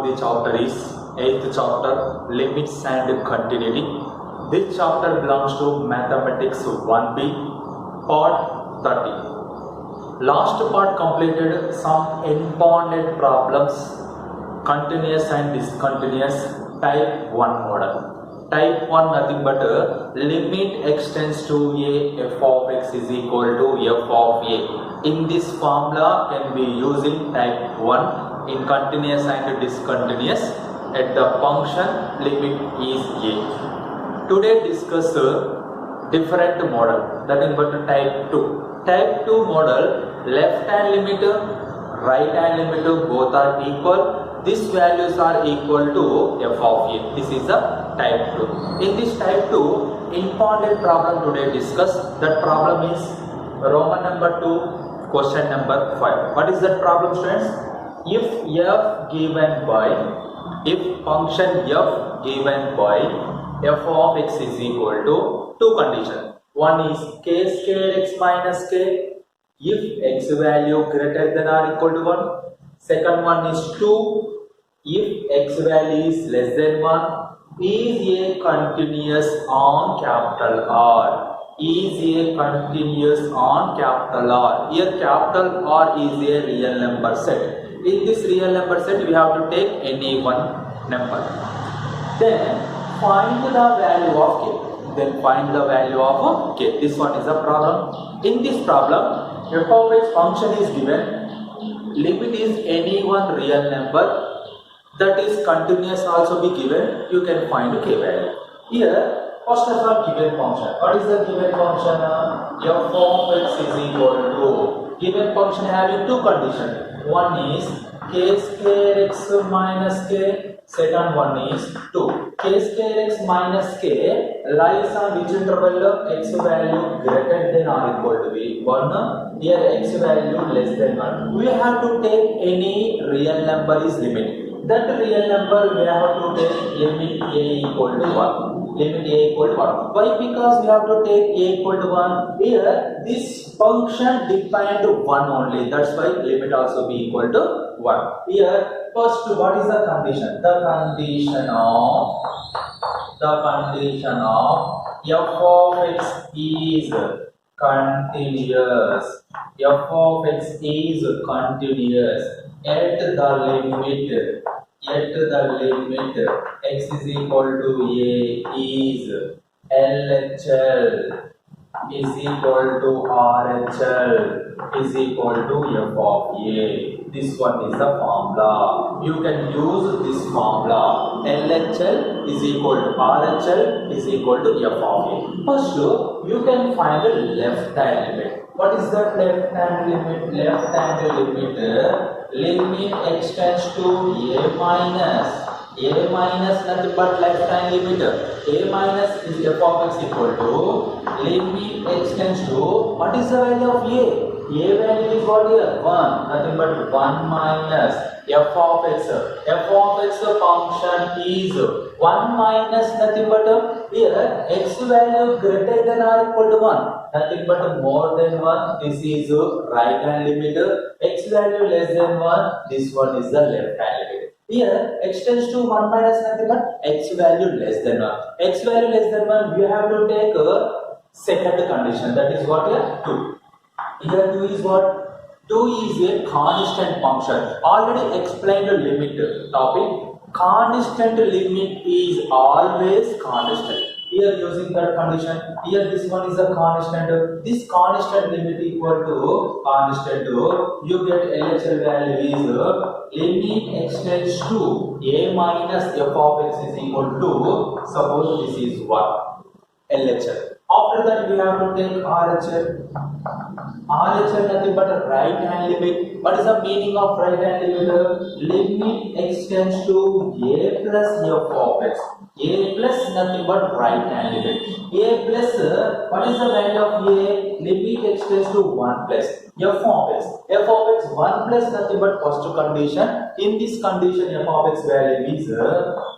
the chapter is 8th chapter, Limits and Continuity. This chapter belongs to Mathematics 1B, part 30. Last part completed some impounded problems, continuous and discontinuous, type 1 model. Type 1 nothing but limit extends to a f of x is equal to f of a. In this formula can be using type 1 in continuous and discontinuous at the function limit is a. Today discuss different model, that is but type 2. Type 2 model, left hand limit, right hand limit both are equal. These values are equal to f of a. This is a type 2. In this type 2, impounded problem today discuss. That problem is Roman number 2, question number 5. What is that problem, students? If f given by, if function f given by f of x is equal to two conditions. One is k square x minus k if x value greater than or equal to 1. Second one is 2 if x value is less than 1. Is a continuous on capital R. Is a continuous on capital R. Here capital R is a real number set. In this real number set we have to take any one number. Then find the value of k. Then find the value of k. This one is a problem. In this problem, f of x function is given. Limit is any one real number. That is continuous also be given. You can find k value. Here, first of all, given function. What is the given function? F of x is equal to, given function having two conditions. One is k square x minus k. Second one is 2. K square x minus k lies on which interval? X value greater than or equal to be 1. Here x value less than 1. We have to take any real number is limit. That real number we have to take limit a equal to 1. Limit a equal to 1. Why? Because we have to take a equal to 1. Here this function defined 1 only. That's why limit also be equal to 1. Here first what is the condition? The condition of f of x is continuous. F of x is continuous at the limit x is equal to a is LHL is equal to RHL is equal to f of a. This one is the formula. You can use this formula. LHL is equal to RHL is equal to f of a. First, you can find the left hand limit. What is that left hand limit? Left hand limit extends to a minus nothing but left hand limit. A minus is f of x equal to limit extends to, what is the value of a? A value is what here? 1. Nothing but 1 minus f of x. F of x function is 1 minus nothing but here x value greater than or equal to 1. Nothing but more than 1. This is right hand limit. X value less than 1. This one is the left hand limit. Here extends to 1 minus nothing but x value less than 1. X value less than 1, you have to take a second condition. That is what here? 2. Here 2 is what? 2 is a constant function. Already explained the limit topic. Constant limit is always constant. Here using that condition, here this one is a constant. This constant limit equal to constant. You get LHL value is limit extends to a minus f of x is equal to, suppose this is what? LHL. After that we have to take RHL. RHL nothing but a right hand limit. What is the meaning of right hand limit? Limit extends to a plus f of x. A plus nothing but right hand limit. A plus, what is the value of a? Limit extends to 1 plus f of x. F of x 1 plus nothing but first condition. In this condition f of x value is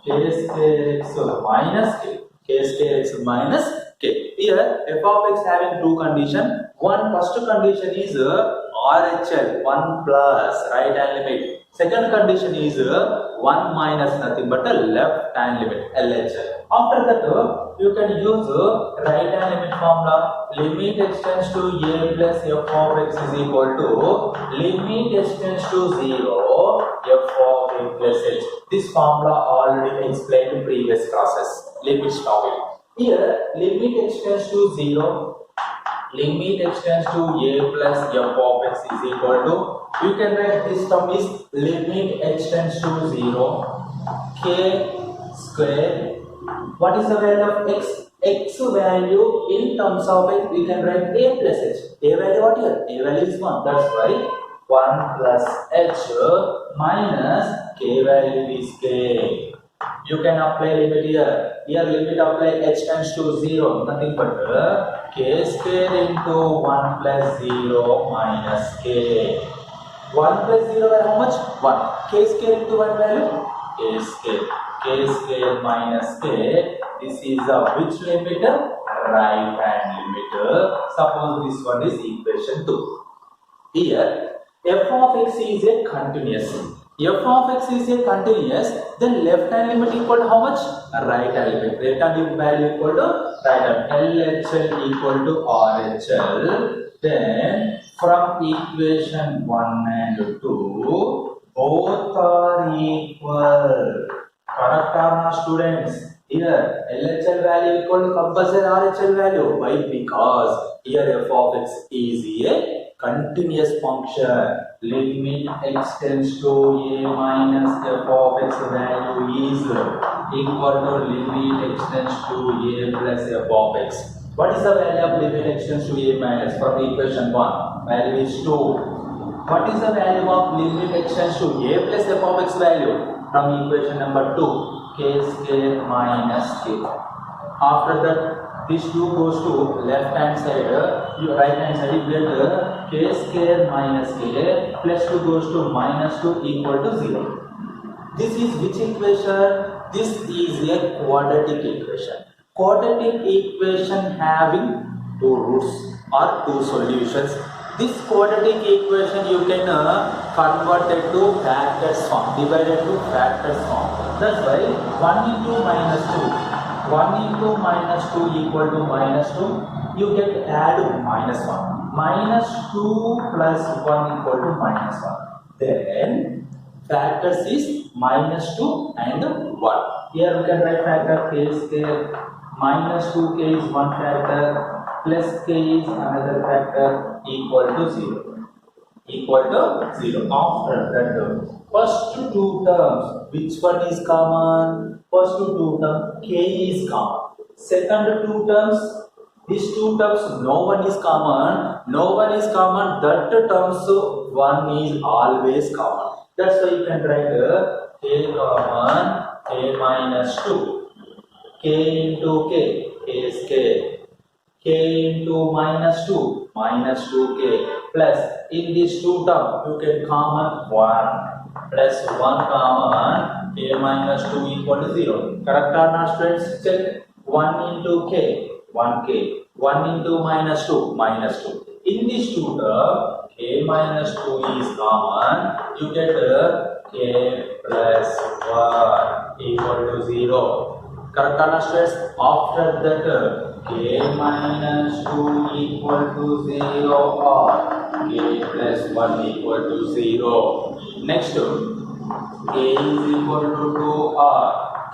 k square x minus k. K square x minus k. Here f of x having two conditions. One, first condition is RHL 1 plus right hand limit. Second condition is 1 minus nothing but the left hand limit LHL. After that you can use right hand limit formula. Limit extends to a plus f of x is equal to limit extends to 0 f of a plus h. This formula already explained in previous classes. Limit topic. Here limit extends to 0. Limit extends to a plus f of x is equal to, you can write this term is limit extends to 0 k square. What is the value of x? X value in terms of x, we can write a plus h. A value what here? A value is 1. That's why 1 plus h minus k value is k. You can apply limit here. Here limit apply h tends to 0. Nothing but k square into 1 plus 0 minus k. 1 plus 0 value how much? 1. K square into 1 value? K square. K square minus k. This is a which limit? Right hand limit. Suppose this one is equation 2. Here f of x is a continuous. F of x is a continuous, then left hand limit equal to how much? Right hand limit. Left hand value equal to right hand. LHL equal to RHL. Then from equation 1 and 2, both are equal. Correct or not, students? Here LHL value equal to compulsory RHL value. Why? Because here f of x is a continuous function. Limit extends to a minus f of x value is equal to limit extends to a plus f of x. What is the value of limit extends to a minus? From equation 1, value is 2. What is the value of limit extends to a plus f of x value? From equation number 2, k square minus k. After that, this 2 goes to left hand side, right hand side, you get k square minus k plus 2 goes to minus 2 equal to 0. This is which equation? This is a quadratic equation. Quadratic equation having two roots or two solutions. This quadratic equation you can convert it to factors form, divided to factors form. That's why 1 into minus 2. 1 into minus 2 equal to minus 2. You get add minus 1. Minus 2 plus 1 equal to minus 1. Then factors is minus 2 and 1. Here we can write factor k square. Minus 2k is one factor. Plus k is another factor equal to 0. Equal to 0. After that, first two terms, which one is common? First two terms, k is common. Second two terms, these two terms, no one is common. No one is common. That terms, one is always common. That's why you can write k common, k minus 2. K into k, k is k. K into minus 2, minus 2k, plus in these two terms you can common 1 plus 1 common, k minus 2 equal to 0. Correct or not, students? Check. 1 into k, 1k. 1 into minus 2, minus 2. In these two terms, k minus 2 is common. You get k plus 1 equal to 0. Correct or not, students? After that, k minus 2 equal to 0 or k plus 1 equal to 0. Next, k is equal to 2 or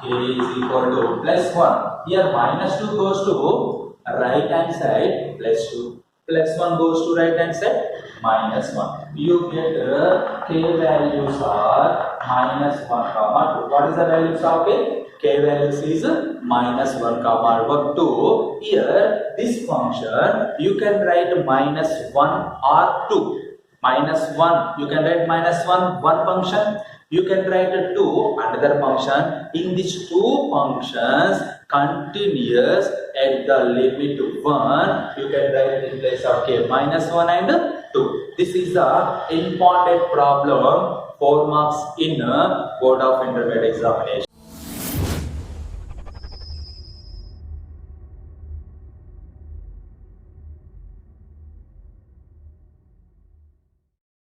k is equal to plus 1. Here minus 2 goes to right hand side, plus 2. Plus 1 goes to right hand side, minus 1. You get k values are minus 1 comma 2. What is the values of k? K values is minus 1 comma 2. Here this function you can write minus 1 or 2. Minus 1 you can write minus 1 one function. You can write 2 another function. In these two functions continuous at the limit 1, you can write it in place of k minus 1 and 2. This is the important problem 4 marks in Board of Intermediate Examination.